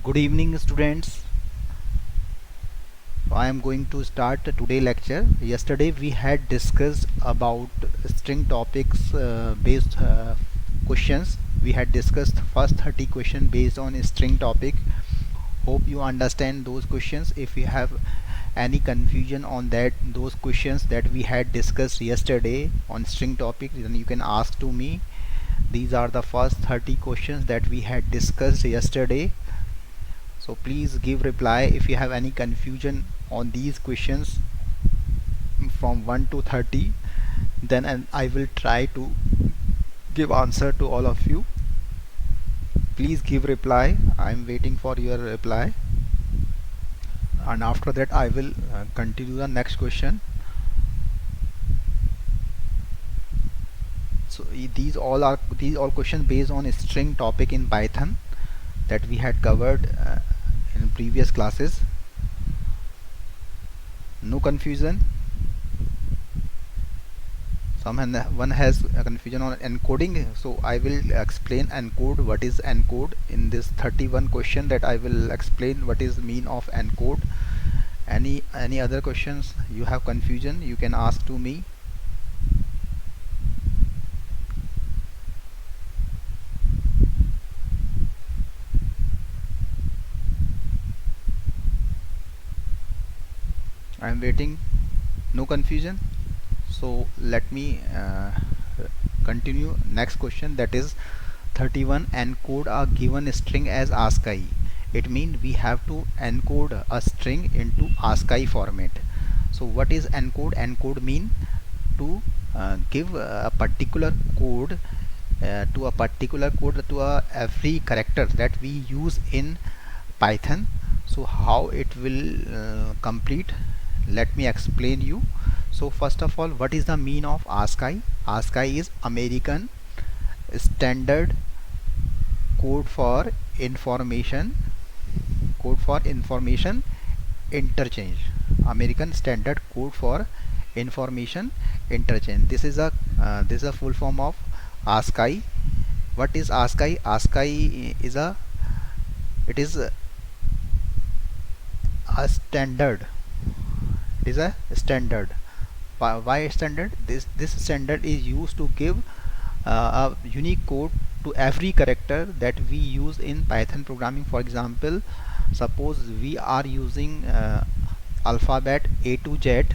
Good evening, students. I am going to start today lecture. Yesterday we had discussed about string topics based questions. We had discussed first 30 questions based on string topic. Hope you understand those questions. If you have any confusion on those questions that we had discussed yesterday on string topic, then you can ask to me. These are the first 30 questions that we had discussed yesterday. So please give reply if you have any confusion on these questions from 1 to 30, then and I will try to give answer to all of you. Please give reply. I am waiting for your reply, and after that I will continue the next question. So these all questions based on a string topic in Python that we had covered in previous classes. No confusion? Someone has a confusion on encoding, so I will explain encode. What is encode in this 31 question, that I will explain what is mean of encode. Any other questions you have confusion, you can ask to me. I am waiting. No confusion? So let me continue next question, that is 31. Encode a given string as ASCII. It means we have to encode a string into ASCII format. So what is encode? Encode mean to give a particular code to every character that we use in Python. So how it will complete, let me explain you. So first of all, what is the mean of ASCII? ASCII is American Standard Code for Information Interchange. American Standard Code for Information Interchange. This is a full form of ASCII. What is ASCII? ASCII is a standard. It is a standard. Why standard? This standard is used to give a unique code to every character that we use in Python programming. For example, suppose we are using alphabet A to Z.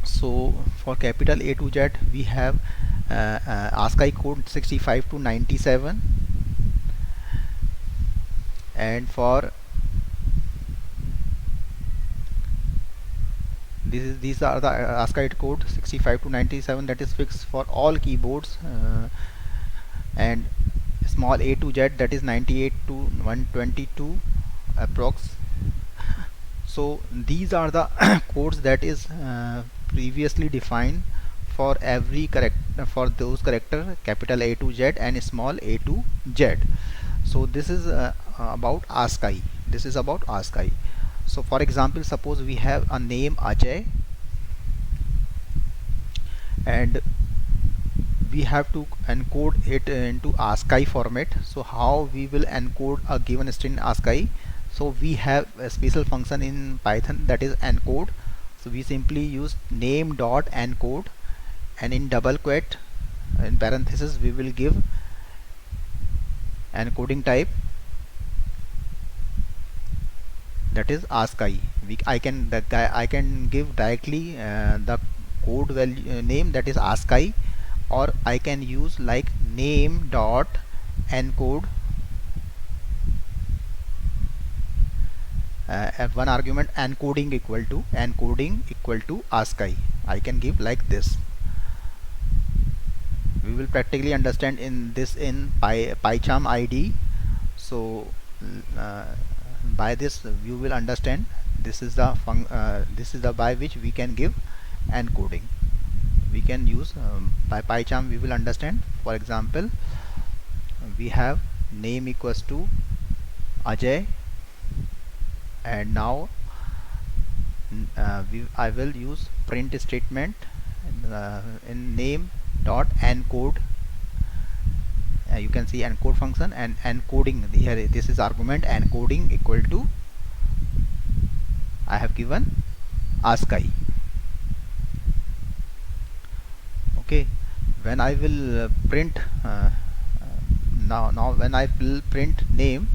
So for capital A to Z we have ASCII code 65 to 97, and for these are the ASCII code 65 to 97, that is fixed for all keyboards, and small a to z, that is 98 to 122 approx. So these are the codes that is previously defined for every character, for those character capital A to Z and small a to Z. So this is about ASCII. This is about ASCII. So for example, suppose we have a name Ajay, and we have to encode it into ASCII format. So how we will encode a given string in ASCII? So we have a special function in Python, that is encode. So we simply use name dot encode, and in double quote in parenthesis we will give encoding type, that is ASCII. I can give directly the code value name, that is ASCII, or I can use like name dot encode one argument encoding equal to ASCII. I can give like this. We will practically understand in this in PyCharm ID. So by this you will understand. This is the by which we can give encoding. We can use by PyCharm. We will understand. For example, we have name equals to Ajay, and now I will use print statement in name dot encode you can see encode function and encoding. Here this is argument encoding equal to, I have given ASCII. Okay, when I will print now when I will print name,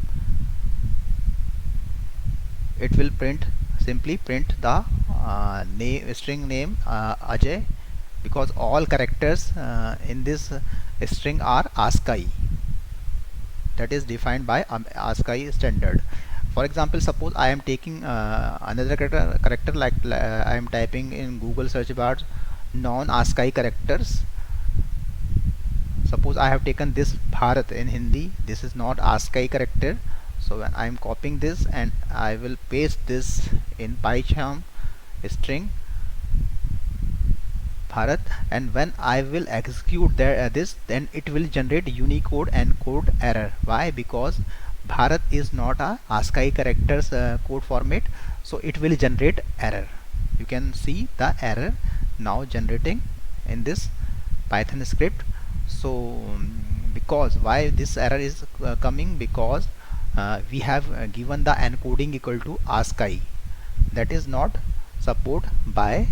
it will simply print the string name Ajay, because all characters in this string are ASCII, that is defined by ASCII standard. For example, suppose I am taking another character like I am typing in Google search bar non ASCII characters. Suppose I have taken this Bharat in Hindi, this is not ASCII character. So when I am copying this and I will paste this in PyCharm string Bharat, and when I will execute this, then it will generate Unicode encode error. Why? Because Bharat is not a ASCII characters code format, so it will generate error. You can see the error now generating in this Python script. So because why this error is coming, because we have given the encoding equal to ASCII, that is not support by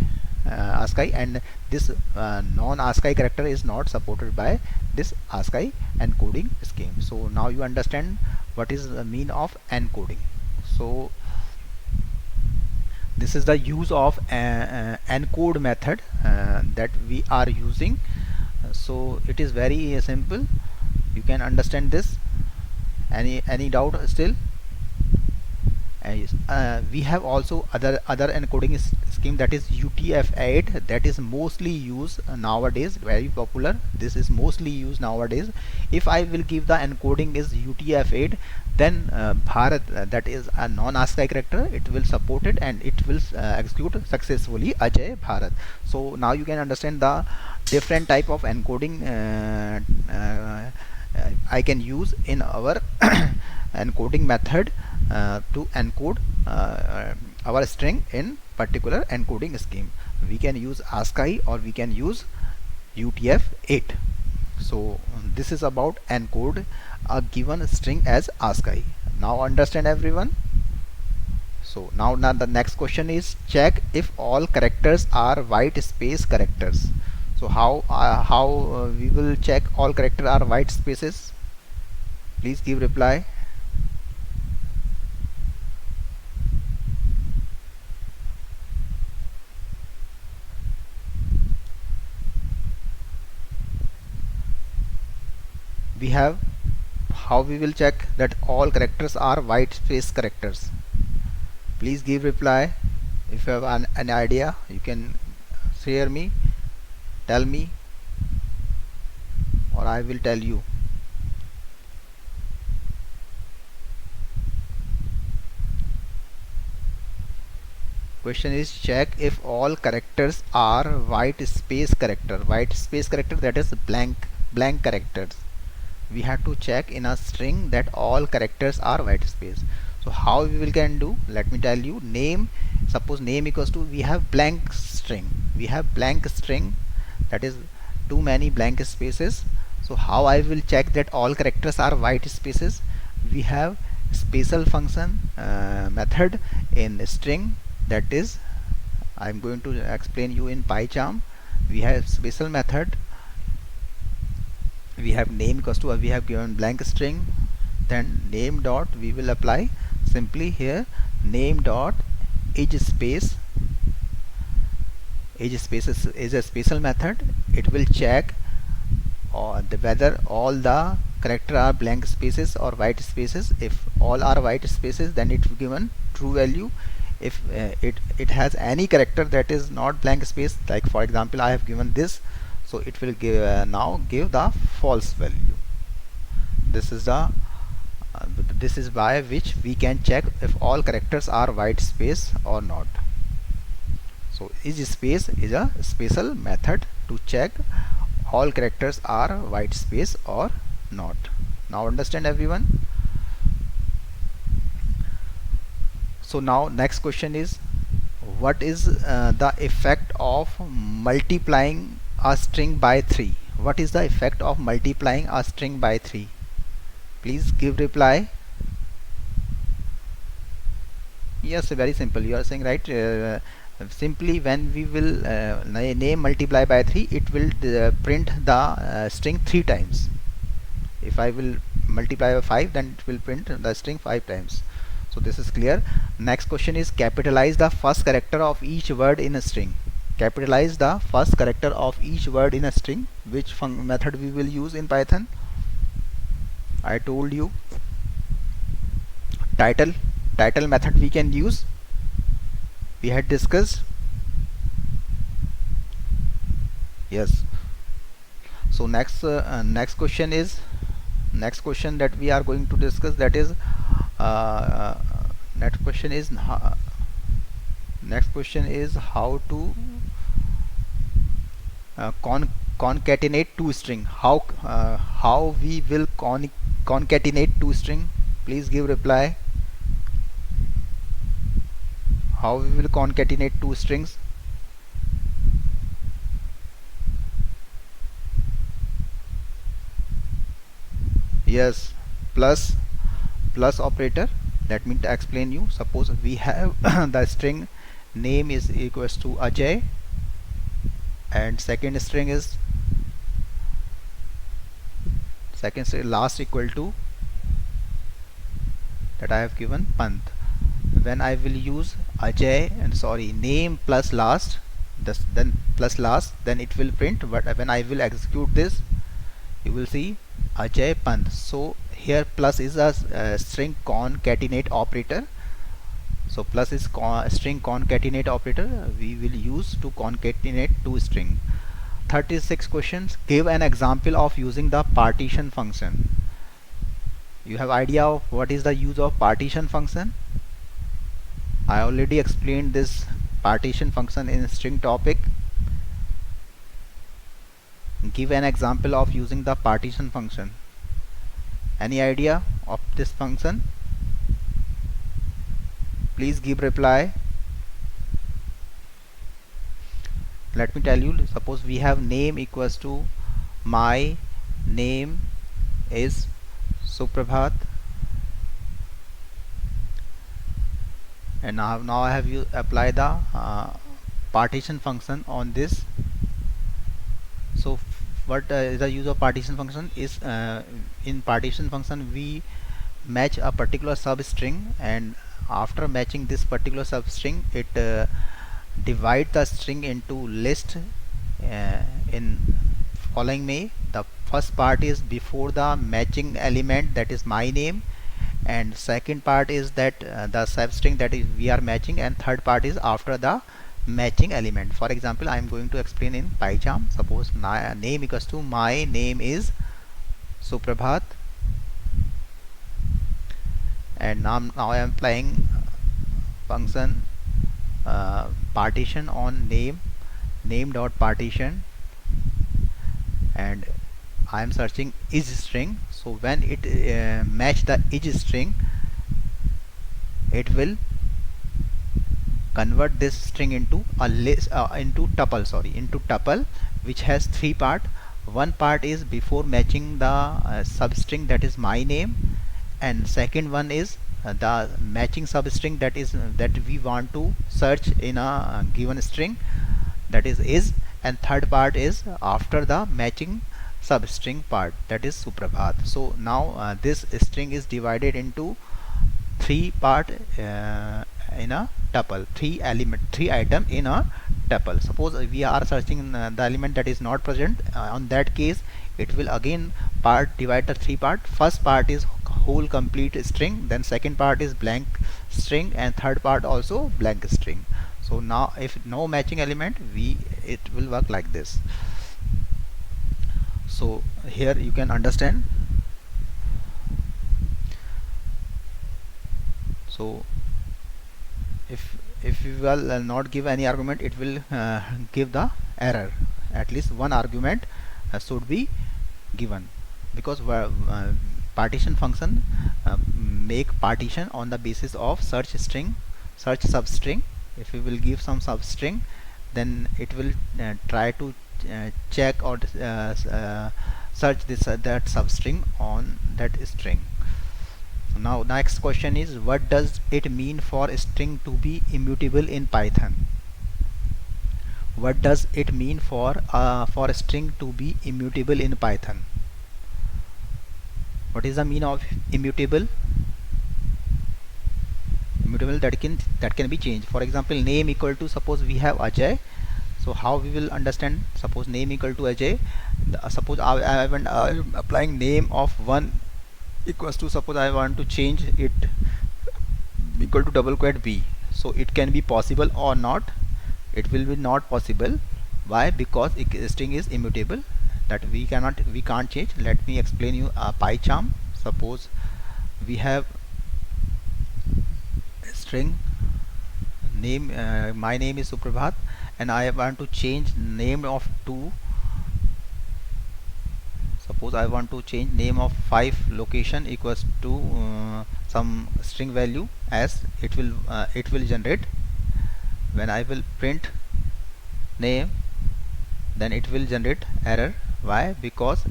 ASCII, and this non ASCII character is not supported by this ASCII encoding scheme. So now you understand what is the mean of encoding. So this is the use of encode method that we are using. So it is very simple, you can understand this. Any doubt still? We have also other encoding scheme, that is UTF-8, that is mostly used nowadays, very popular. This is mostly used nowadays. If I will give the encoding is UTF-8, then Bharat, that is a non ASCII character, it will support it and it will execute successfully Ajay Bharat. So now you can understand the different type of encoding I can use in our encoding method to encode our string in particular encoding scheme. We can use ASCII or we can use UTF-8. So this is about encode a given string as ASCII. Now understand everyone? So now the next question is, check if all characters are white space characters. So how we will check all characters are white spaces? Please give reply. We have how we will check that all characters are white space characters. Please give reply. If you have an idea, you can share me, tell me, or I will tell you. Question is, check if all characters are white space character. White space character, that is blank characters. We have to check in a string that all characters are white space. So how we will can do, let me tell you. Name, suppose name equals to, we have blank string, that is too many blank spaces. So how I will check that all characters are white spaces? We have special function method in string, that is I'm going to explain you in PyCharm. We have special method, we have name equals to, we have given blank string, then name dot, we will apply simply here name dot age space. Age space is a special method. It will check whether all the character are blank spaces or white spaces. If all are white spaces, then it will given true value. If it has any character that is not blank space, like for example I have given this, so it will give now give the false value. This is the this is by which we can check if all characters are white space or not. So age space is a special method to check all characters are white space or not. Now understand everyone? So now next question is, what is the effect of multiplying a string by 3? What is the effect of multiplying a string by 3? Please give reply. Yes, very simple. You are saying right. Simply when we will name multiply by 3, it will print the string 3 times. If I will multiply by 5, then it will print the string 5 times. So this is clear. Next question is capitalize the first character of each word in a string. Capitalize the first character of each word in a string. Which method we will use in Python? I told you title method we can use. We had discussed. Yes. So next question that we are going to discuss, that is next question is how to concatenate two string. How we will concatenate two string? Please give reply. How we will concatenate two strings? Yes, plus operator. Let me explain you. Suppose we have the string name is equals to Ajay, and second string last equal to that I have given Pant. When I will use Ajay name plus last, then plus last, then it will print. But when I will execute this, you will see Ajay Pant. So here plus is a string concatenate operator. So plus is string concatenate operator we will use to concatenate two string. 36 questions. Give an example of using the partition function. You have idea of what is the use of partition function? I already explained this partition function in string topic. Give an example of using the partition function. Any idea of this function? Please give reply. Let me tell you, suppose we have name equals to my name is Suprabhat, and now I have you apply the partition function on this. So what is the use of partition function is, in partition function we match a particular substring, and after matching this particular substring, it divide the string into list in following way. The first part is before the matching element, that is my name, and second part is that the substring that is we are matching, and third part is after the matching element. For example, I am going to explain in PyCharm. Suppose name equals to my name is Suprabhat, and now I am applying function partition on name dot partition, and I am searching is string. So when it match the is string, it will convert this string into a list, into tuple, which has three part. One part is before matching the substring, that is my name, and second one is the matching substring that we want to search in a given string, that is, and third part is after the matching substring part, that is Suprabhat. So now this string is divided into three part in a tuple, three item in a tuple. Suppose we are searching the element that is not present, on that case it will again divide the three part. First part is whole complete string, then second part is blank string, and third part also blank string. So now if no matching element, it will work like this. So here you can understand. So if we will not give any argument, it will give the error. At least one argument should be given, because partition function make partition on the basis of search substring. If we will give some substring, then it will try to check or search this that substring on that string. Now next question is, what does it mean for a string to be immutable in Python? What does it mean for a string to be immutable in Python? What is the meaning of immutable? Immutable, that can be changed. For example, name equal to, suppose we have Ajay. So how we will understand? Suppose name equal to Ajay. Suppose I'm applying name of 1 equals to, suppose I want to change it equal to double quote B. So it can be possible or not. It will be not possible. Why? Because string is immutable, that we can't change. Let me explain you a PyCharm. Suppose we have string name, my name is Suprabhat, and I want to change name of 2. Suppose I want to change name of 5 location equals to some string value, as it will generate. When I will print name, then it will generate error. Why? Because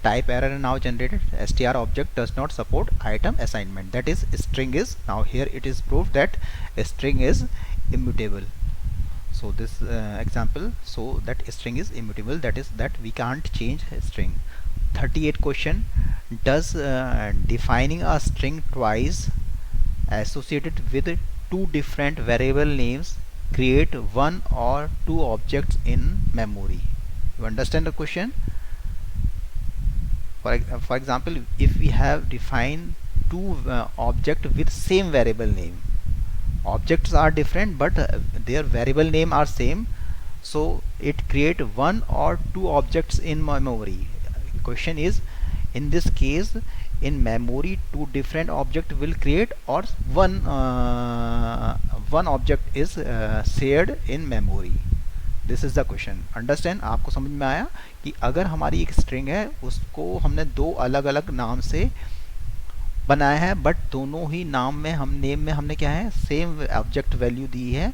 type error now generated. str object does not support item assignment. That is, string is, now here it is proved that a string is immutable. So this example, so that string is immutable, that is that we can't change a string. 38 question, does defining a string twice associated with 2 different variable names create 1 or 2 objects in memory? You understand the question? For example, if we have defined 2 objects with same variable name, objects are different but their variable name are same, so it create 1 or 2 objects in memory. Question is, in this case, in memory 2 different object will create, or one object is shared in memory. This is the question. Understand? आपको समझ में आया कि अगर हमारी एक string है, उसको हमने 2 अलग अलग नाम से बनाया है, बट दोनों ही नाम में नेम में हमने क्या है, सेम ऑब्जेक्ट वैल्यू दी है,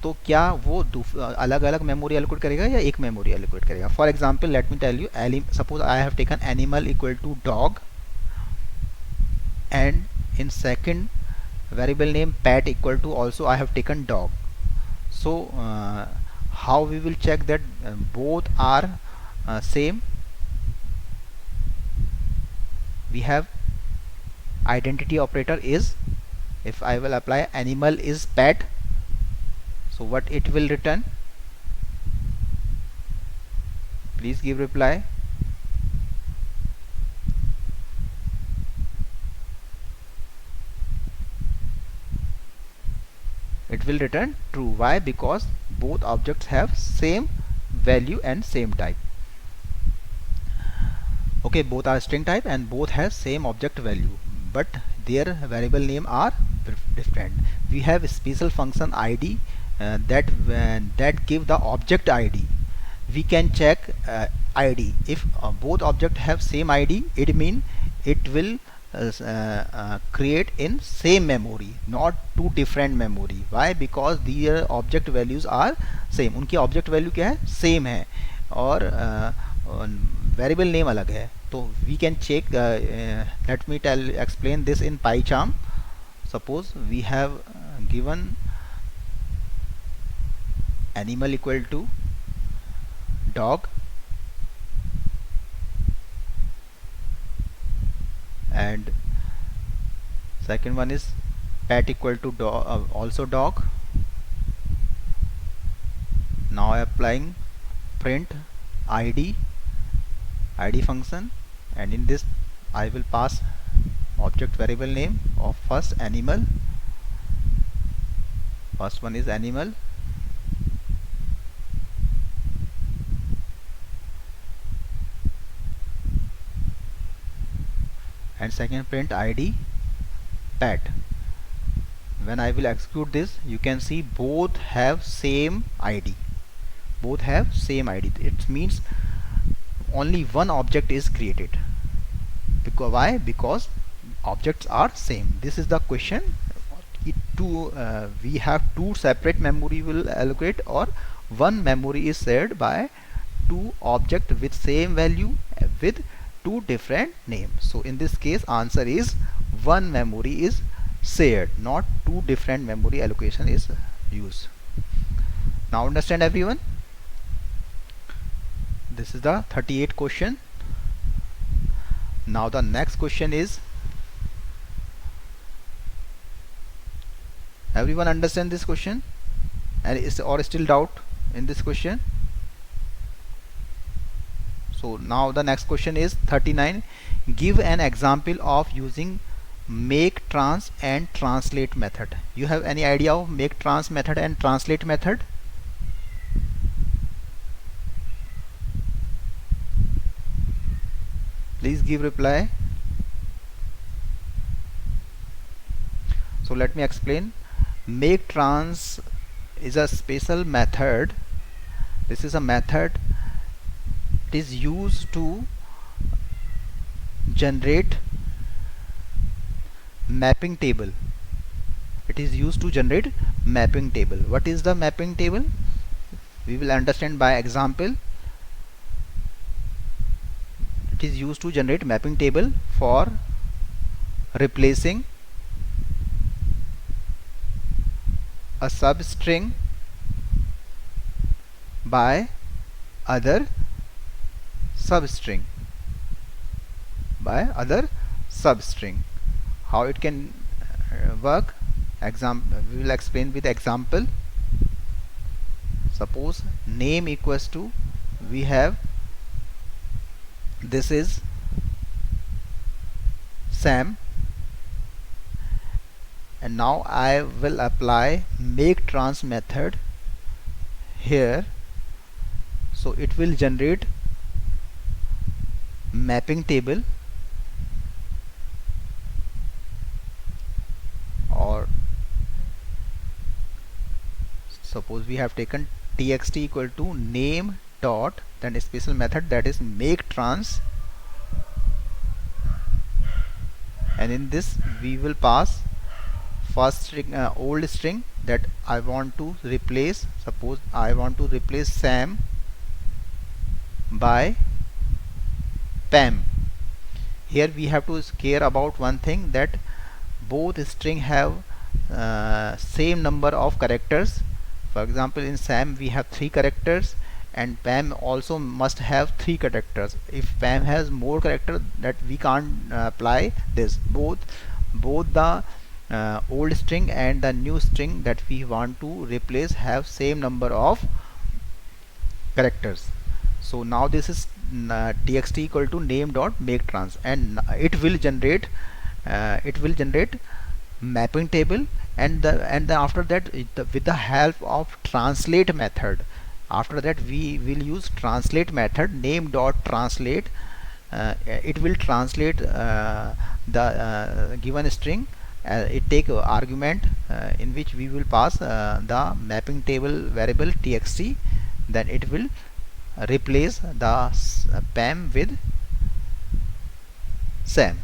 तो क्या वो अलग अलग मेमोरी एलोकेट करेगा या एक मेमोरी एलोकेट करेगा? For example, let me tell you, suppose I have taken animal equal to dog, and in second variable name pet equal to also I have taken dog. So how we will check that both are same? We have identity operator is, if I will apply animal is pet, so what it will return? Please give reply. It will return true. Why? Because both objects have same value and same type. Okay, both are string type and both have same object value, but their variable name are different. We have a special function id that give the object id. We can check id. If both objects have same id, it means it will create in same memory, not 2 different memory. Why? Because their object values are same. उनकी object value क्या है? Same है, और variable name अलग है. तो we can check. Let me explain this in PyCharm. Suppose we have given animal equal to dog, and second one is pet equal to dog, also dog. Now I applying print id function, and in this I will pass object variable name of first animal. First one is animal, and second print id pet. When I will execute this, you can see both have same id. Both have same id. It means only one object is created. Because why? Because objects are same. This is the question. It we have two separate memory will allocate, or one memory is shared by two object with same value with two different names. So in this case answer is one memory is shared, not two different memory allocation is used. Now understand everyone? This is the 38th question. Now the next question is, everyone understand this question, and is or still doubt in this question? So now the next question is 39. Give an example of using make trans and translate method. You have any idea of make trans method and translate method? Please give reply. So let me explain. Make trans is a special method. This is a method. It is used to generate mapping table. It is used to generate mapping table. What is the mapping table? We will understand by example. It is used to generate mapping table for replacing a substring by other substring. How it can work? We will explain with example. Suppose name equals to, we have, this is Sam, and now I will apply make trans method here. So it will generate mapping table, or suppose we have taken txt equal to name dot, then a special method that is make trans, and in this we will pass first string, old string that I want to replace. Suppose I want to replace Sam by Pam. Here we have to care about one thing, that both string have same number of characters. For example, in Sam we have 3 characters, and Pam also must have 3 characters. If Pam has more character, that we can't apply this. Both the old string and the new string that we want to replace have same number of characters. So now this is txt equal to name dot make trans, and it will generate mapping table, and then after that with the help of translate method, after that we will use translate method, name dot translate. It will translate the given string. It take argument in which we will pass the mapping table variable txt, then it will replace the Pam with Sam.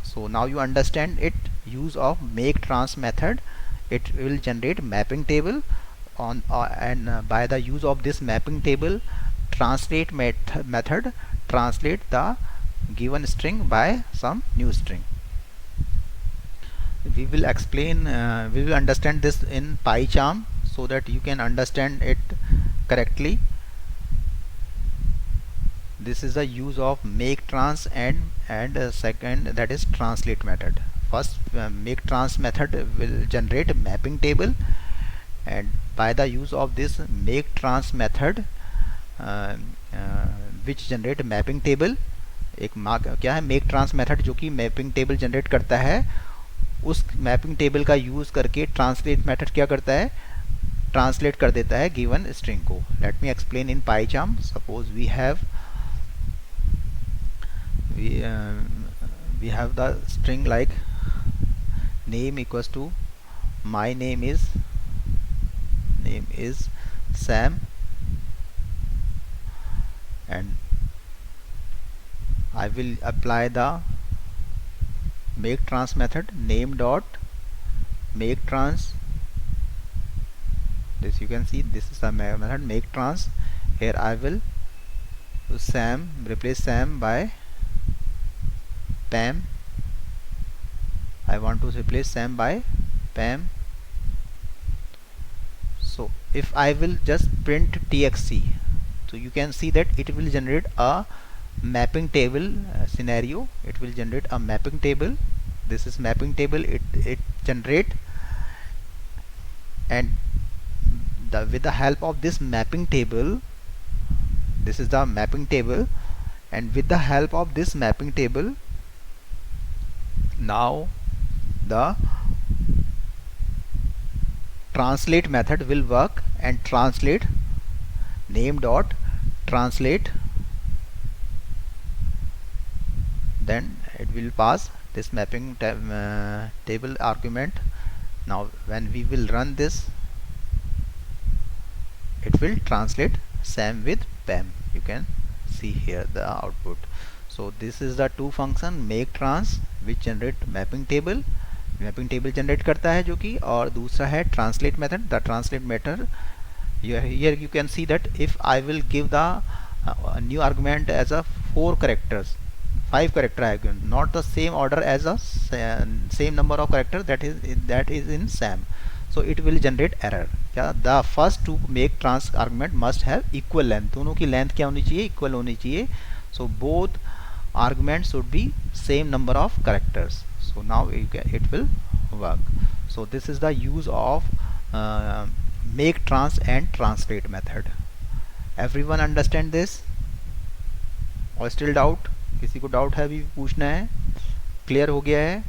So now you understand it use of make trans method. It will generate mapping table on and by the use of this mapping table, translate method translate the given string by some new string. We will explain, we will understand this in PyCharm so that you can understand it correctly. This is the use of make trans and second, that is translate method. First, make trans method will generate mapping table, and by the use of this make trans method which generate mapping table, एक क्या है make trans method जो कि mapping table generate करता है, उस mapping table का use करके translate method क्या करता है, translate कर देता है given string को. Let me explain in PyCharm. Suppose we have the string like name equals to my name is Sam, and I will apply the make trans method, name dot make trans. This you can see, this is the method make trans. Here I will Sam, replace Sam by Pam. I want to replace Sam by Pam. So if I will just print txt, so you can see that it will generate a mapping table scenario. It will generate a mapping table. This is mapping table. It generate, and with the help of this mapping table, this is the mapping table, and with the help of this mapping table, now the translate method will work and translate name dot translate, then it will pass this mapping table argument. Now when we will run this, it will translate Sam with Pam. You can see here the output. So this is the two function make trans which generate mapping table generate करता है जो कि, और दूसरा है translate method. The translate method, here you can see that if I will give the new argument as a 4 characters, 5 character argument, not the same order as a same number of characters that is in Sam, so it will generate error. क्या the first to make trans argument must have equal length, दोनों की length क्या होनी चाहिए, equal होनी चाहिए. So both arguments should be same number of characters. So now it will work. So this is the use of make trans and translate method. Everyone understand this or still doubt? किसी को doubt है अभी पूछना है? Clear हो गया है?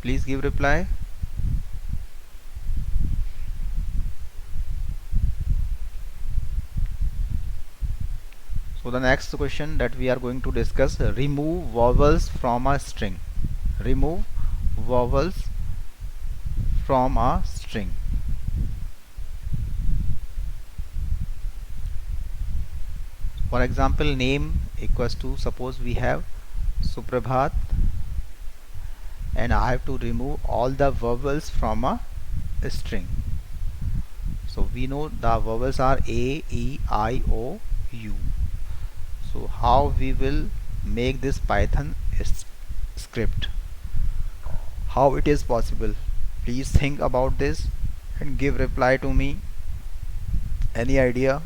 Please give reply. So the next question that we are going to discuss, remove vowels from a string. Remove vowels from a string. For example, name equals to, suppose we have Suprabhat, and I have to remove all the vowels from a string. So we know the vowels are A, E, I, O, U. So how we will make this Python script? How it is possible? Please think about this and give reply to me. Any idea?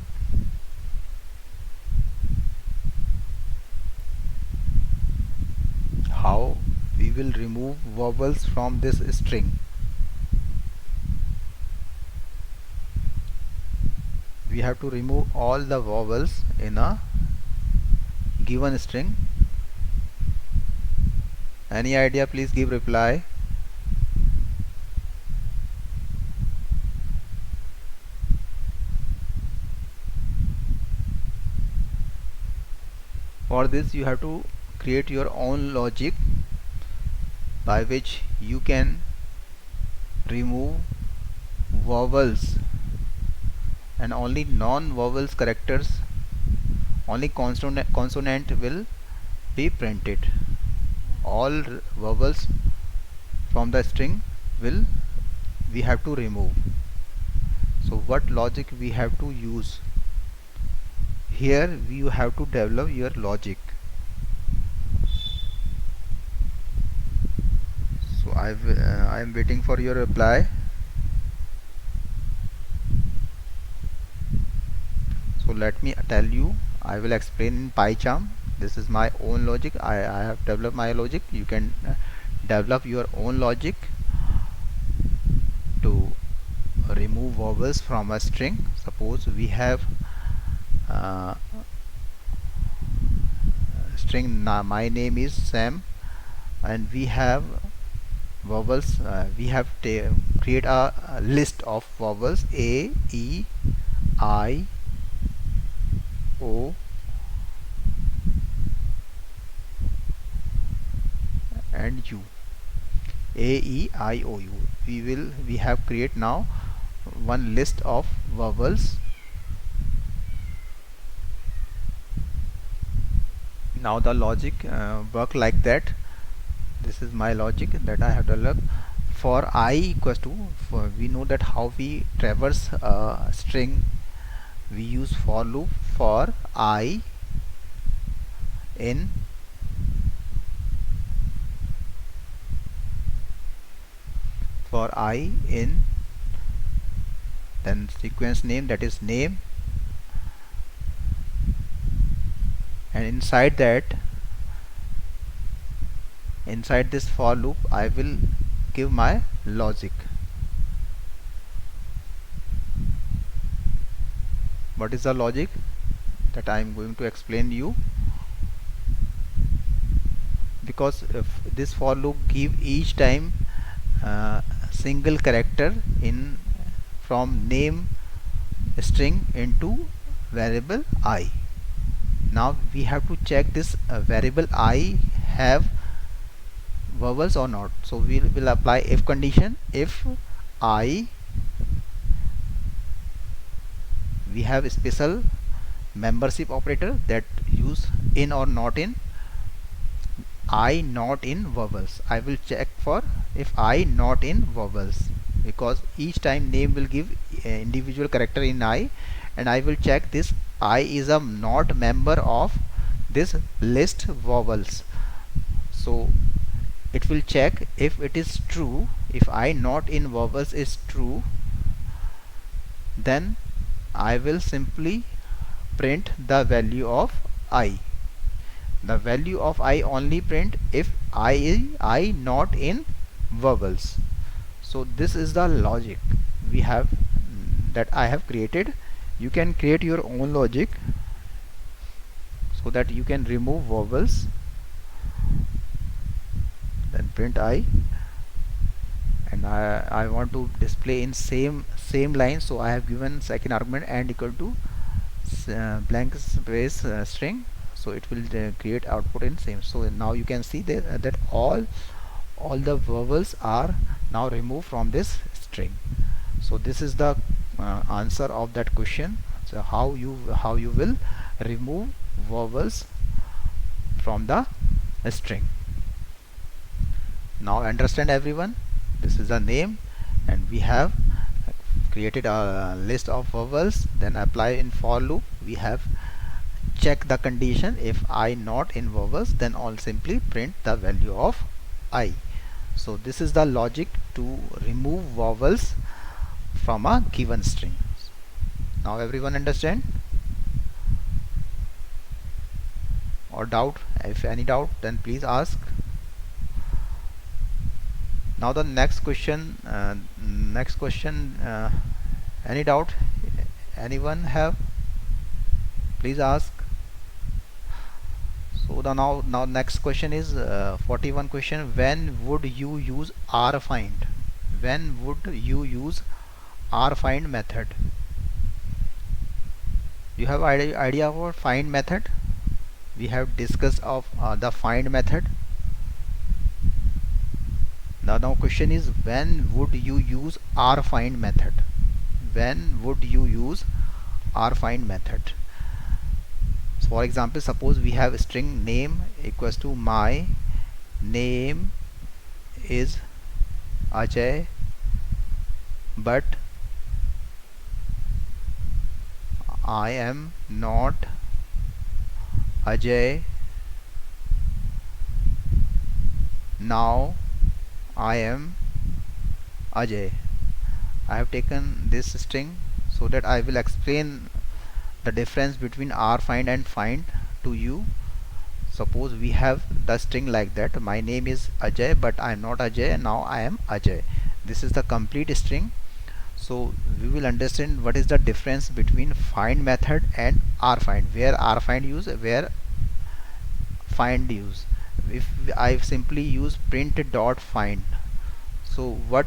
How we will remove vowels from this string? We have to remove all the vowels in a given string. Any idea? Please give reply. For this you have to create your own logic by which you can remove vowels, and only non-vowels characters, only consonant will be printed. All vowels from the string will we have to remove. So what logic we have to use? Here you have to develop your logic. So I am waiting for your reply. So let me tell you, I will explain in PyCharm. This is my own logic. I have developed my logic. You can develop your own logic to remove vowels from a string. Suppose we have string, my name is Sam, and we have vowels. We have create a list of vowels A, E, I, O, and U. A, E, I, O, U. We have create now one list of vowels. Now the logic work like that. this is my logic that I have developed. For I equals to, for we know that how we traverse a string, we use for loop for I in then sequence name, that is name, and inside this for loop I will give my logic. What is the logic that I am going to explain you? Because if this for loop give each time single character in from name string into variable I. Now we have to check this variable I have vowels or not. So we will apply if condition. If I, we have a special membership operator that use in or not in. I not in vowels, I will check for if I not in vowels, because each time name will give individual character in I, and I will check this I is a not member of this list vowels. So it will check if it is true. If I not in vowels is true, then I will simply print the value of I. The value of I only print if I not in vowels. So this is the logic we have that I have created. You can create your own logic so that you can remove vowels, then print I, and I want to display in same line, so I have given second argument and equal to blank space string, so it will create output in same. So now you can see that all the vowels are now removed from this string. So this is the answer of that question. So how you will remove vowels from the string. Now understand everyone, this is the name and we have created a list of vowels, then apply in for loop. We have check the condition, if I not in vowels, then I'll simply print the value of I. So this is the logic to remove vowels from a given string. Now everyone understand? Or doubt? If any doubt, then please ask. Now the next question, any doubt? Anyone have? Please ask. So the now next question is 41 question. When would you use rfind? When would you use rfind method? You have idea about find method? We have discussed of the find method. Now question is, when would you use rfind method? When would you use rfind method? So for example, suppose we have a string name equals to my name is Ajay, but I am not Ajay. Now I am Ajay. I have taken this string so that I will explain the difference between rfind and find to you. Suppose we have the string like that, my name is Ajay but I am not Ajay, now I am Ajay. This is the complete string. So we will understand what is the difference between find method and rfind, where rfind use, where find use. If I simply use print dot find, so what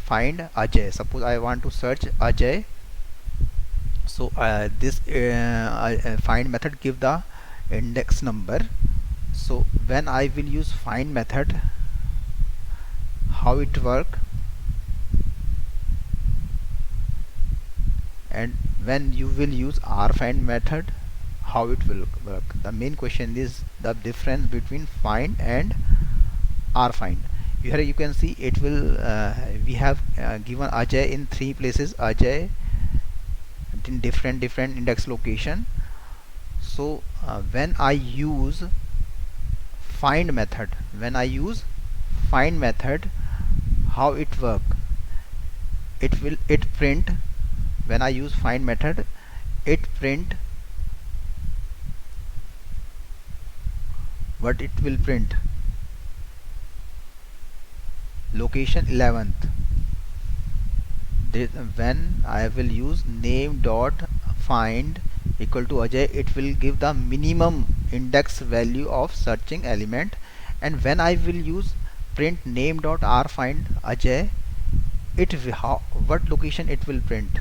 find Ajay, suppose I want to search Ajay, so this find method give the index number. So when I will use find method, how it work, and when you will use rfind method, how it will work. The main question is the difference between find and R find. Here you can see it will we have given Ajay in 3 places, Ajay in different index location. So when I use find method, how it work, it print, when I use find method, it print what it will print, location 11th. When I will use name dot find equal to Ajay, it will give the minimum index value of searching element. And when I will use print name dot r find Ajay, what location it will print,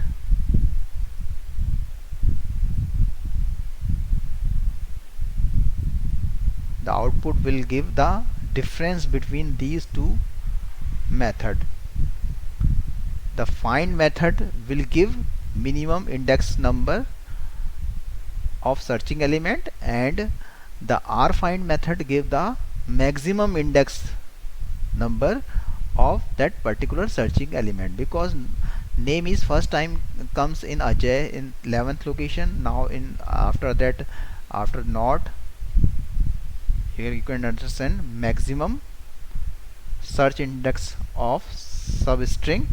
the output will give the difference between these two method. The find method will give minimum index number of searching element, and the rfind method give the maximum index number of that particular searching element, because name is first time comes in Ajay in 11th location. Now in after that, after not, here you can understand maximum search index of substring.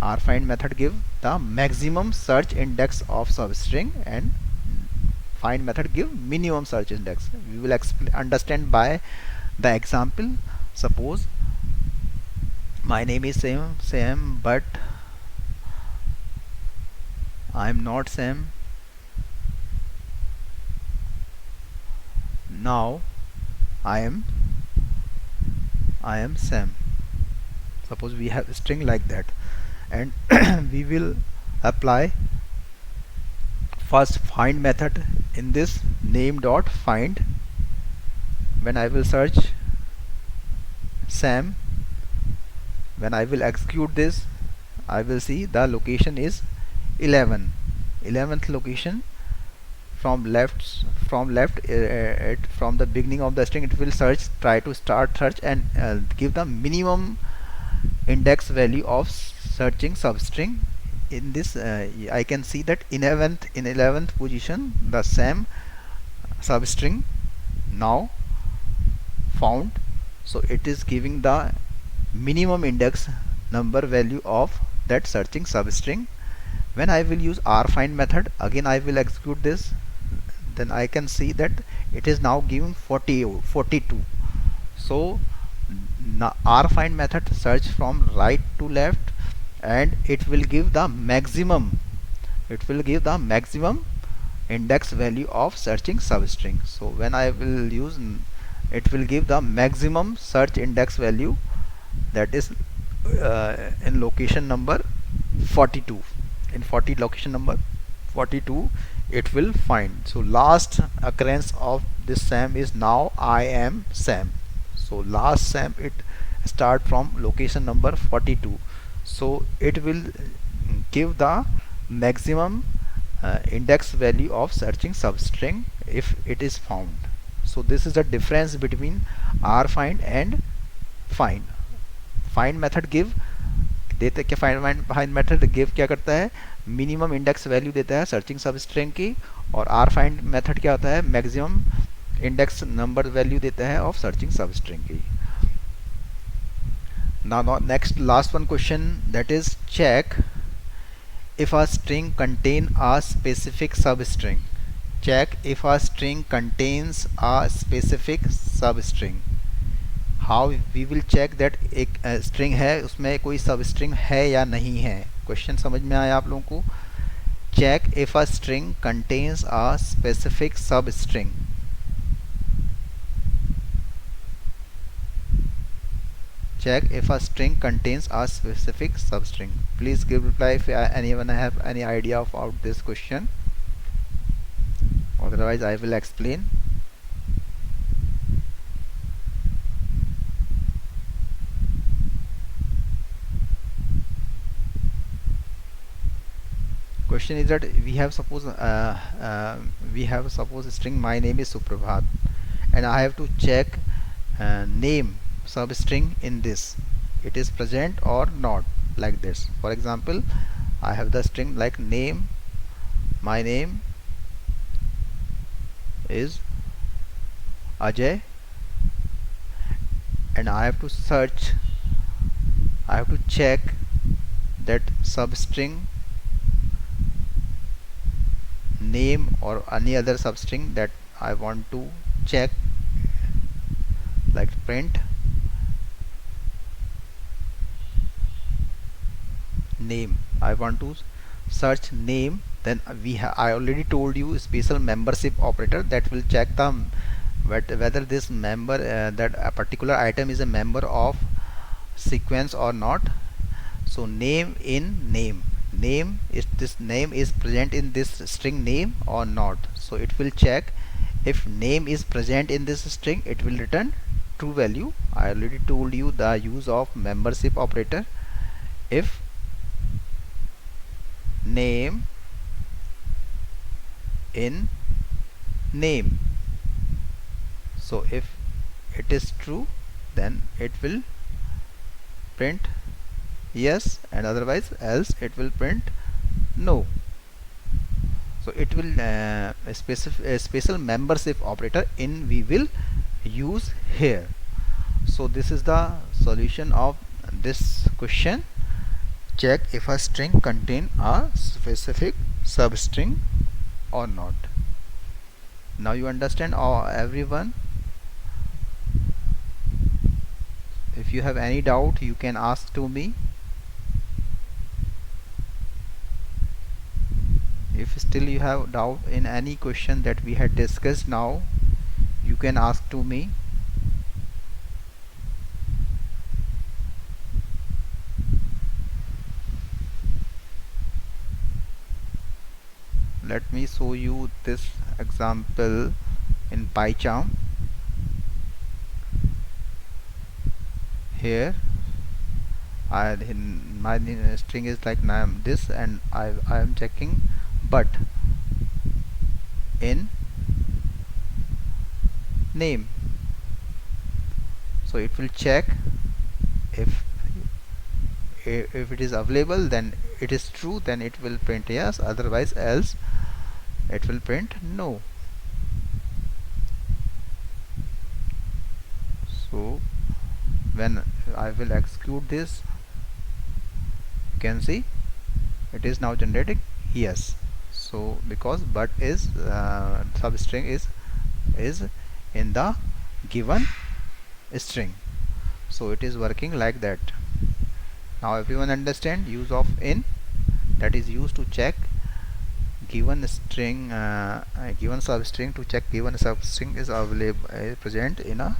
rfind method give the maximum search index of substring, and find method give minimum search index. We will understand by the example. Suppose my name is Sam, but I am not Sam. Now I am Sam. Suppose we have a string like that, and we will apply first find method in this name dot find. When I will search Sam, when I will execute this, I will see the location is 11th location. From left from the beginning of the string, it will try to start search and give the minimum index value of searching substring. In this I can see that in 11th position the Sam substring now found, so it is giving the minimum index number value of that searching substring. When I will use rfind method, again I will execute this, then I can see that it is now giving 42. So rfind method search from right to left, and it will give the maximum index value of searching substring. So when I will use, it will give the maximum search index value, that is in location number 42. In location number 42 it will find. So last occurrence of this Sam is now I am Sam. So last Sam, it start from location number 42. So it will give the maximum index value of searching substring if it is found. So this is the difference between rfind and find. Find method give देते क्या, find method give क्या करता है, minimum index value देता है searching substring की, और are find method क्या होता है, मैक्सिमम इंडेक्स नंबर वैल्यू देता है ऑफ सर्चिंग सबस्ट्रिंग की. Now next last one question, that is check if a string contain a specific substring. Check if a string contains a specific substring. How we will check that एक string है उसमें कोई सब string है या नहीं है. क्वेश्चन समझ में आया आप लोगों को. Check if a string contains a specific substring. check if a string contains a specific substring. Please give reply if anyone have any idea about this question, otherwise I will explain. Question is that we have suppose string my name is Suprabhat, and I have to check name substring in this, it is present or not, like this. For example, I have the string like name, my name is Ajay, and I have to search, I have to check that substring name or any other substring that I want to check, like print name. I want to search name, then I already told you special membership operator that will check the whether this member that a particular item is a member of sequence or not. So name in name, name is, this name is present in this string name or not. So it will check if name is present in this string, it will return true value. I already told you the use of membership operator. If name in name, so if it is true, then it will print yes, and otherwise else it will print no. So it will a special membership operator in we will use here. So this is the solution of this question. Check if a string contain a specific substring or not. Now you understand, everyone? If you have any doubt, you can ask to me. If still you have doubt in any question that we had discussed now, you can ask to me. Let me show you this example in PyCharm. Here my string is like name this, and I am checking but in name. So it will check if it is available, then it is true, then it will print yes, otherwise else it will print no. So when I will execute this, you can see it is now generating yes. So because but is substring is in the given string, so it is working like that. Now everyone understand use of in, that is used to check given string given substring, to check given substring is available present in a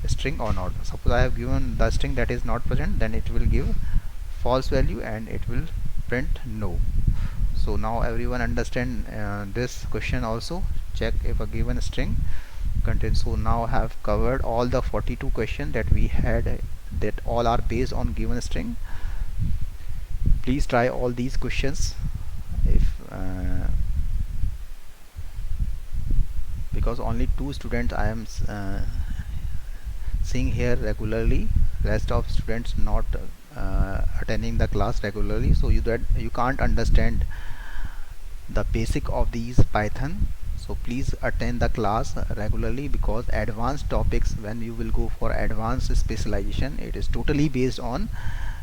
string or not. Suppose I have given the string that is not present, then it will give false value and it will print no. So now everyone understand this question also, check if a given string contains. So now I have covered all the 42 questions that we had, that all are based on given string. Please try all these questions. If because only 2 students I am seeing here regularly, rest of students not attending the class regularly, so you can't understand the basic of these Python. So please attend the class regularly, because advanced topics, when you will go for advanced specialization, it is totally based on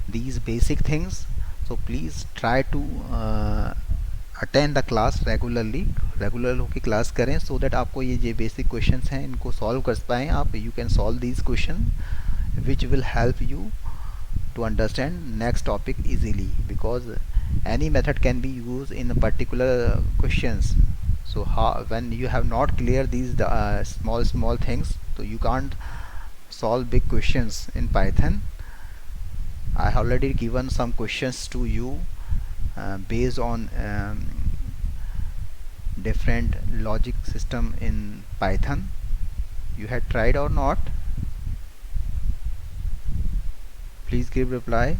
these basic things. So please try to attend the class regularly, regular होकर class करें, so that आपको ये basic questions हैं इनको solve कर पाएँ आप. You can solve these question which will help you to understand next topic easily, because any method can be used in a particular questions. So when you have not clear these small things, so you can't solve big questions in Python. I have already given some questions to you based on different logic system in Python. You had tried or not? Please give reply.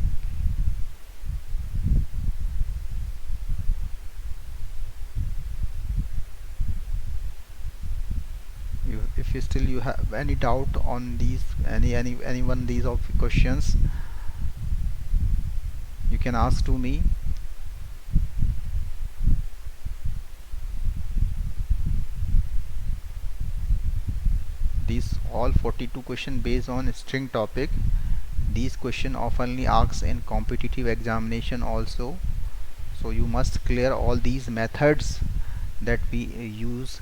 if you still you have any doubt on these any one these of questions, you can ask to me. These all 42 question based on string topic. These question oftenly asked in competitive examination also, so you must clear all these methods that we use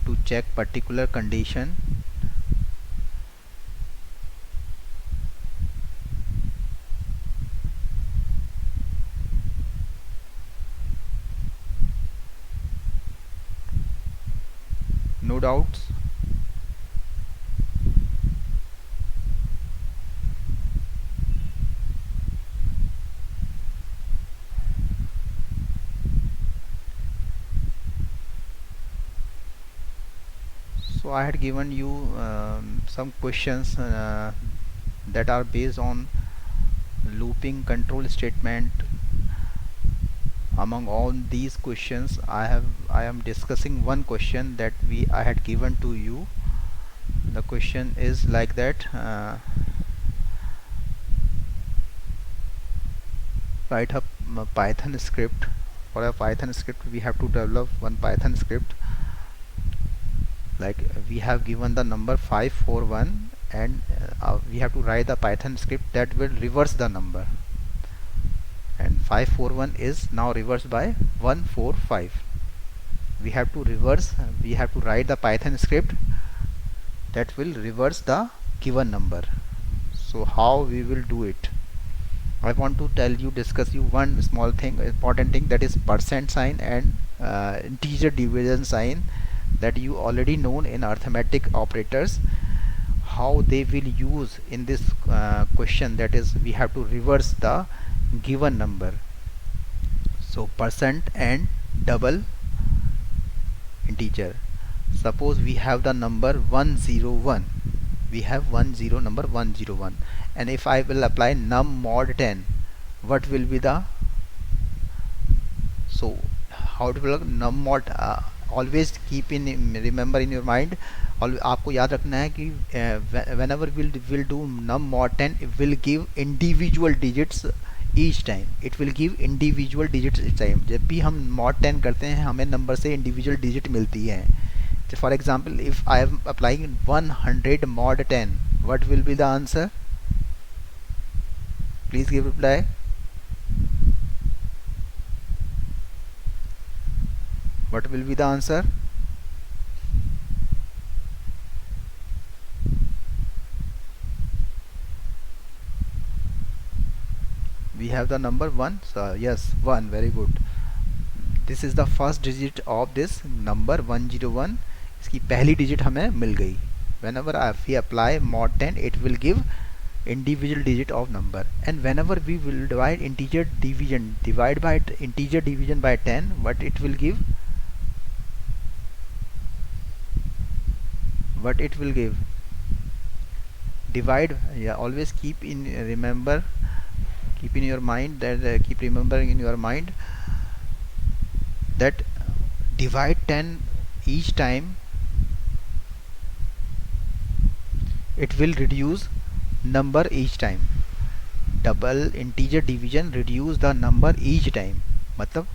to check particular condition. No doubts? So I had given you some questions that are based on looping control statement. Among all these questions, I am discussing one question that I had given to you. The question is like that, write a Python script. For a Python script we have to develop one Python script. Like we have given the number 541 and we have to write the Python script that will reverse the number, and 541 is now reversed by 145. We have to reverse, we have to write the Python script that will reverse the given number. So how we will do it? I want to discuss you one small thing, important thing, that is percent sign and integer division sign, that you already known in arithmetic operators, how they will use in this question, that is we have to reverse the given number. So percent and double integer. Suppose we have the number 101, we have number 101, and if I will apply num mod 10, what will be the, so how to look num mod, always keep in remember in your mind, आपको याद रखना है कि whenever we'll do num mod 10, it will give individual digits each time. It will give individual digits each time. जब भी हम mod 10 करते हैं हमें नंबर से individual digit मिलती है. For example, if I am applying 100 mod 10, what will be the answer? Please give reply. What will be the answer? We have the number 1, so yes, 1, very good. This is the first digit of this number 101. इसकी पहली digit हमें मिल गई. Whenever we apply mod 10, it will give individual digit of number, and whenever we will divide integer division, divide by integer division by 10, what it will give? What it will give? Divide, yeah, always keep in remember, keep in your mind that keep remembering in your mind that divide 10 each time, it will reduce number each time. Double integer division reduce the number each time. मतलब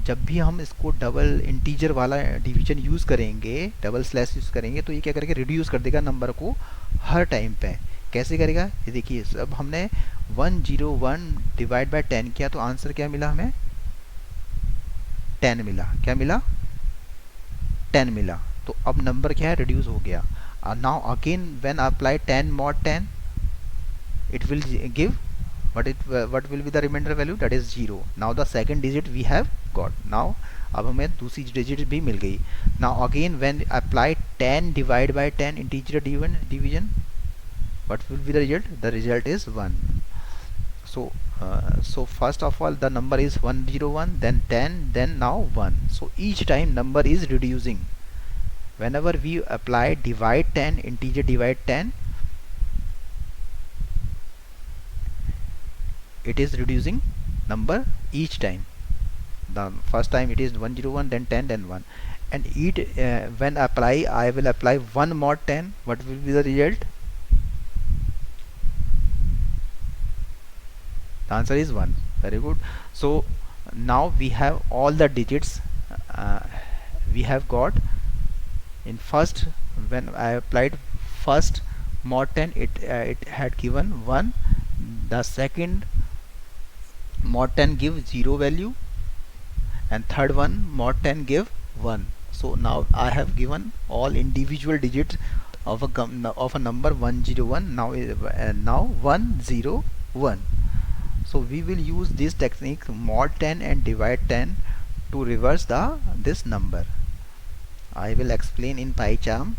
जब भी हम इसको double integer वाला division use करेंगे, double slash use करेंगे, तो ये क्या करेगा, रिड्यूस कर देगा नंबर को हर टाइम पे. कैसे करेगा, ये देखिए, अब हमने 101 डिवाइड बाय 10 किया तो आंसर क्या मिला हमें? 10 मिला. क्या मिला? 10 मिला. तो अब नंबर क्या है, रिड्यूस हो गया. Now again when apply 10 mod 10, it will give what will be the remainder value, that is 0. Now the second digit we have got. Now अब हमें दूसरी digit भी मिल गई. Now again when apply 10 divide by 10 integer division, what will be the result? The result is 1. So first of all the number is 101, then 10, then now 1. So each time number is reducing. Whenever we apply divide 10, integer divide 10, it is reducing number each time. the first time it is 101, then 10, then 1, and it when apply, I will apply 1 more 10. What will be the result? The answer is 1. Very good. So now we have all the digits. uh, we have got in first, when I applied first mod 10, it had given 1. The second mod 10 give 0 value, and third one mod 10 give 1. So now I have given all individual digits of a number 101. Now now 101. So we will use this technique mod 10 and divide 10 to reverse the this number. I will explain in PyCharm.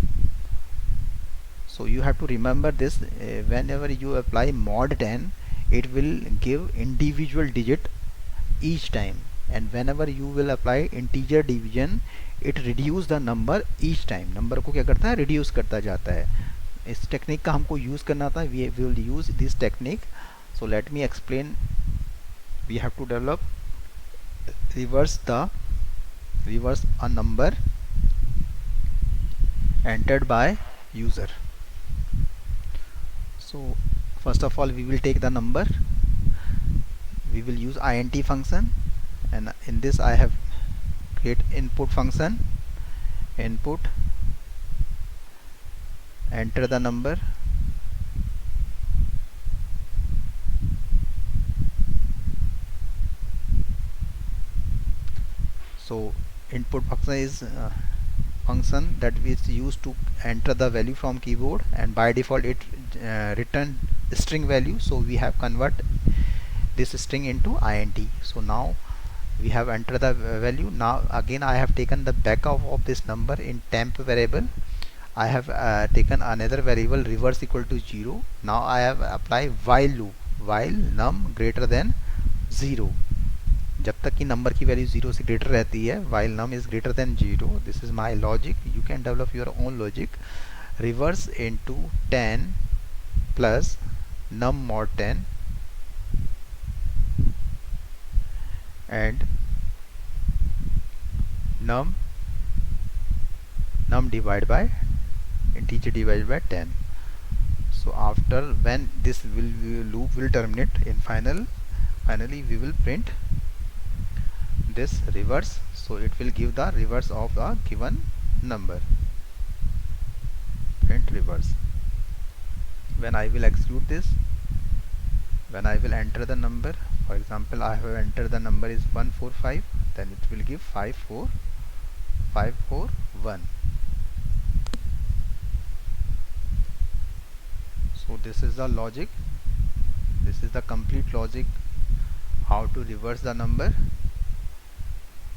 So you have to remember this. Whenever you apply mod 10, it will give individual digit each time, and whenever you will apply integer division, it reduce the number each time. Number को क्या करता है? Reduce करता जाता है. इस technique का हमको यूज़ करना था. We will use this technique. So let me explain. We have to develop reverse a number entered by user. So first of all, we will take the number. We will use int function, and in this I have create input function. Input, enter the number, so input function is function that is used to enter the value from keyboard, and by default it return string value. So we have convert this string into int. So now we have entered the value. Now again I have taken the backup of this number in temp variable. I have taken another variable reverse equal to 0. Now I have applied while loop, while num greater than 0. जब तक कि number की value 0 से greater रहती है, while num is greater than 0. This is my logic. You can develop your own logic. Reverse into 10 plus num mod 10 and num divided by integer divided by 10. So after, when this loop will terminate, in finally we will print this reverse. So it will give the reverse of the given number. Print reverse. When I will execute this, when I will enter the number, for example I have entered the number is 145, then it will give 54541. So this is the logic. This is the complete logic how to reverse the number.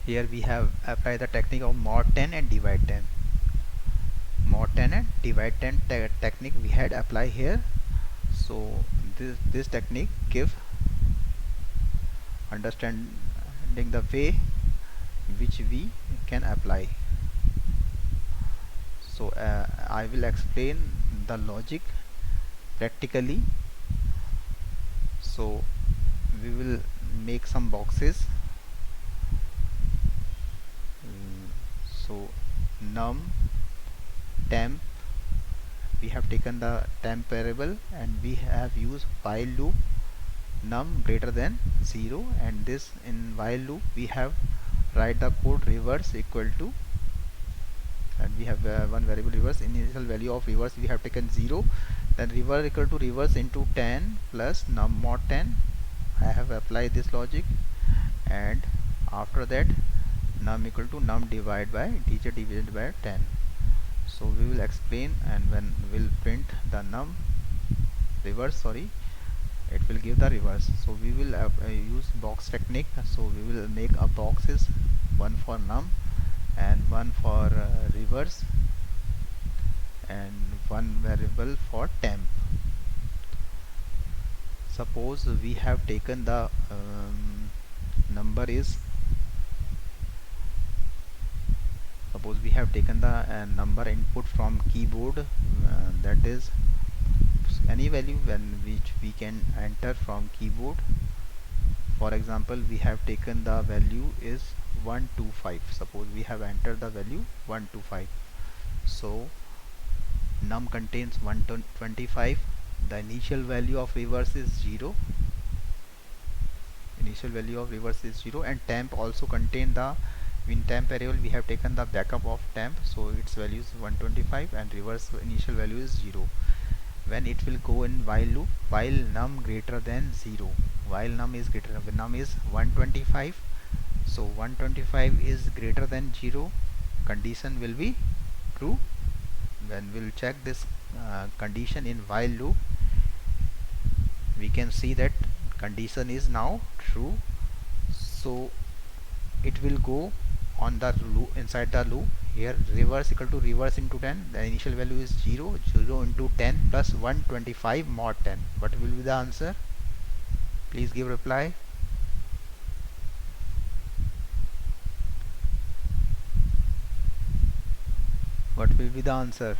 Here we have applied the technique of mod 10 and divide 10. Mod 10 and divide 10 technique we had applied here. So this technique give understanding the way which we can apply. So I will explain the logic practically. So we will make some boxes. So num temp, we have taken the temp variable and we have used while loop num greater than 0, and this in while loop we have write the code reverse equal to, and we have one variable reverse. Initial value of reverse we have taken 0, then reverse equal to reverse into 10 plus num mod 10. I have applied this logic, and after that num equal to num divided by integer divided by 10. So we will explain, and when we will print the num reverse, it will give the reverse. So we will use box technique. So we will make a boxes, one for num and one for reverse, and one variable for temp. Suppose we have taken the number is, suppose we have taken the number input from keyboard, that is any value which we can enter from keyboard. For example, we have taken the value is 125. Suppose we have entered the value 125. So num contains 125. The initial value of reverse is 0. Initial value of reverse is 0, and temp also contain the, in temp variable we have taken the backup of temp, so its value is 125 and reverse initial value is 0. When it will go in while loop, while num greater than 0, while num is greater, when num is 125, so 125 is greater than 0, condition will be true. When we'll check this condition in while loop, we can see that condition is now true, so it will go on the loop, inside the loop. Here reverse equal to reverse into 10, the initial value is 0, 0 into 10 plus 125 mod 10. What will be the answer? Please give reply. What will be the answer?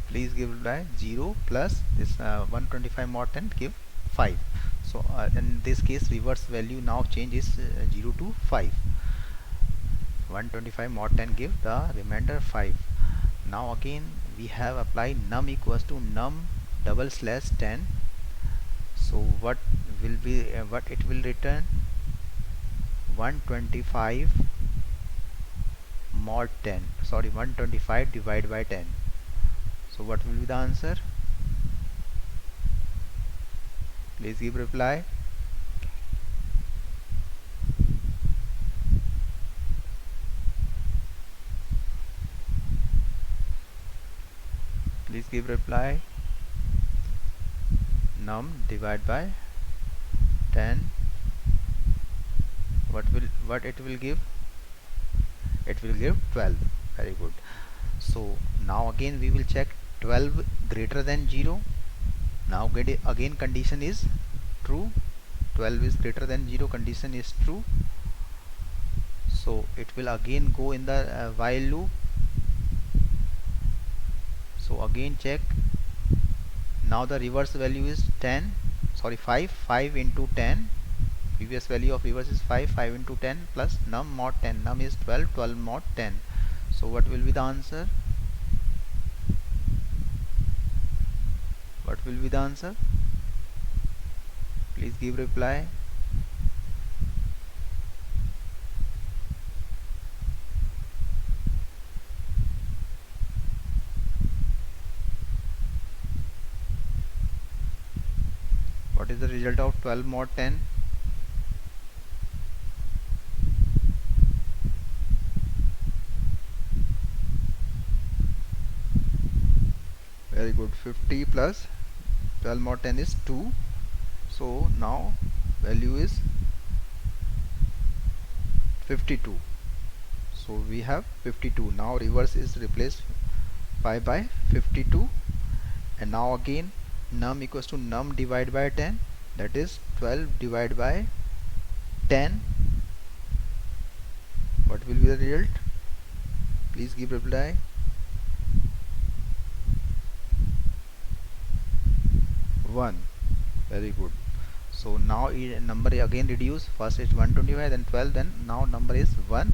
Please give reply. 0 plus this 125 mod 10 give 5. So in this case reverse value now change is 0 to 5. 125 mod 10 give the remainder 5. Now again we have applied num equals to num double slash 10. So what will be what it will return? 125 mod 10, sorry, 125 divided by 10. So what will be the answer? Please give reply. Please give reply. Num divided by 10. What it will give? It will give 12. Very good. So now again we will check 12 greater than 0. Now again condition is true. 12 is greater than 0, condition is true. So it will again go in the while loop. So again check. Now the reverse value is 10, sorry 5 into 10. Previous value of reverse is 5 into 10 plus num mod 10. Num is 12 mod 10. So what will be the answer? What will be the answer? Please give reply. What is the result of 12 mod 10? Very good. 50 plus 12 mod 10 is 2. So now value is 52. So we have 52. Now reverse is replaced 5 by 52, and now again num equals to num divided by 10, that is 12 divided by 10. What will be the result? Please give reply. One. Very good. So now number again reduce. First is 125, then 12, then now number is 1.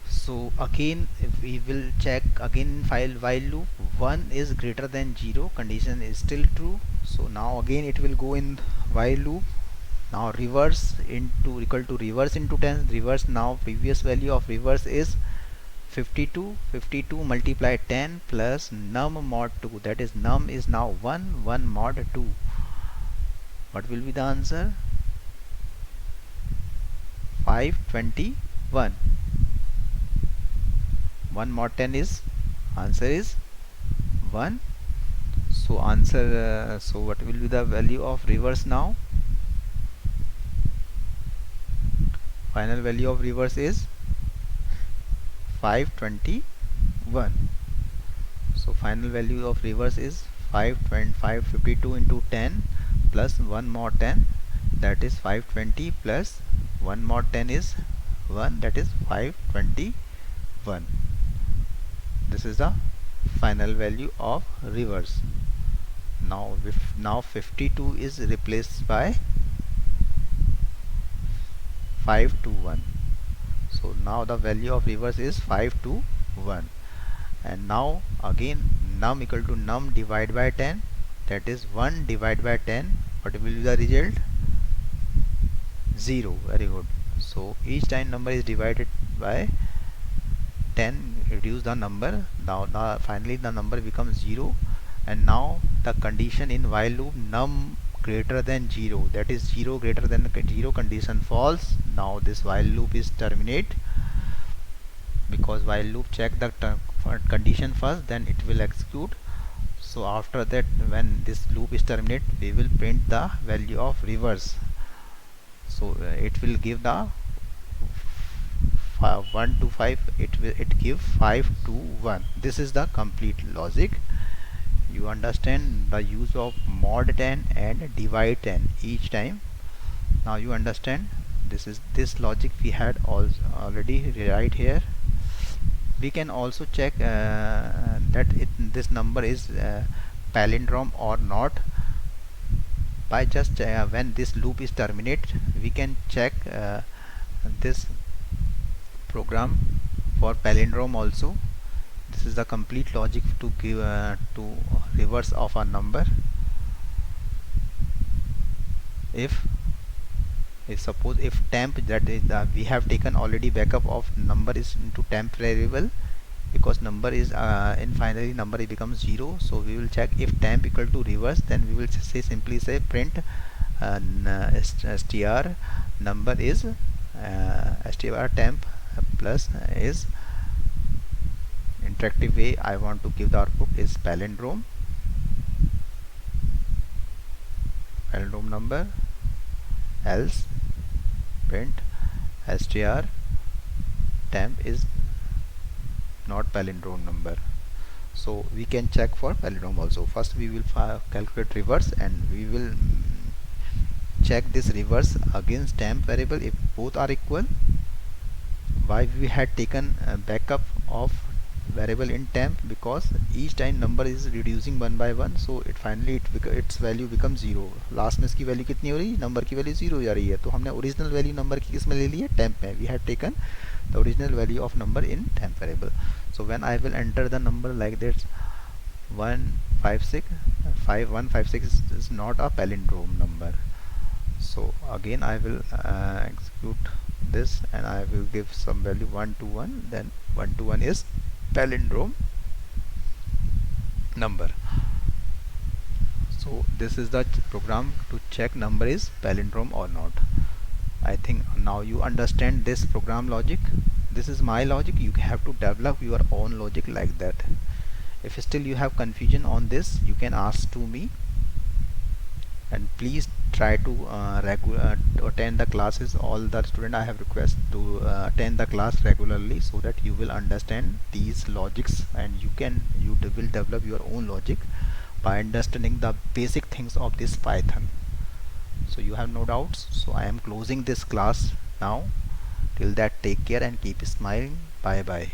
So again if we will check again file while loop, 1 is greater than 0, condition is still true. So now again it will go in while loop. Now reverse into equal to reverse into 10. Reverse, now previous value of reverse is 52. 52 multiply 10 plus num mod 2, that is num is now 1 mod 2. What will be the answer? 521. 1 mod 10 is, answer is 1. So answer so what will be the value of reverse now? Final value of reverse is 521. So final value of reverse is 552 into 10 plus 1 mod 10, that is 520, plus 1 mod 10 is 1, that is 521. This is the final value of reverse. Now 52 is replaced by 5 to 1. So now the value of reverse is 5 to 1. And now again num equal to num divided by 10, that is 1 divided by 10. What will be the result? 0. Very good. So each time number is divided by 10, reduce the number. Now finally the number becomes 0. And now the condition in while loop, num greater than 0, that is 0 greater than 0 condition false. Now this while loop is terminate, because while loop check the condition first, then it will execute. So after that, when this loop is terminate, we will print the value of reverse. So it will give the 1 to 5, it give 5 to 1. This is the complete logic. You understand the use of mod 10 and divide 10 each time. Now you understand this logic we had already right here. We can also check that this number is palindrome or not by just when this loop is terminated. We can check this program for palindrome also. This is the complete logic to give to reverse of a number. If suppose if temp, that is we have taken already backup of number is into temp variable, because number is in finally number becomes 0. So we will check if temp equal to reverse, then we will simply say print str number is str temp plus is interactive way I want to give the output is palindrome number, else print str temp is not palindrome number. So we can check for palindrome also. First we will calculate reverse, and we will check this reverse against temp variable if both are equal. Why we had taken backup of variable in temp? Because each time number is reducing one by one, so it finally its value becomes 0. Last में इसकी value कितनी हो रही है? Number की value 0 हो जा रही है. तो हमने ओरिजिनल वैल्यू नंबर की किस में ले ली है? टेम्प में. We have taken the original value of number in temp variable. So when I will enter the number like that 156 5156 is not a palindrome number. So again I will execute this, and I will give some value 121, then 121 is palindrome number. So this is the program to check number is palindrome or not. I think now you understand this program logic. This is my logic. You have to develop your own logic like that. If still you have confusion on this, you can ask to me, and please try to attend the classes. All the student I have request to attend the class regularly, so that you will understand these logics, and you will develop your own logic by understanding the basic things of this Python. So you have no doubts. So I am closing this class now. Till that, take care and keep smiling. Bye bye.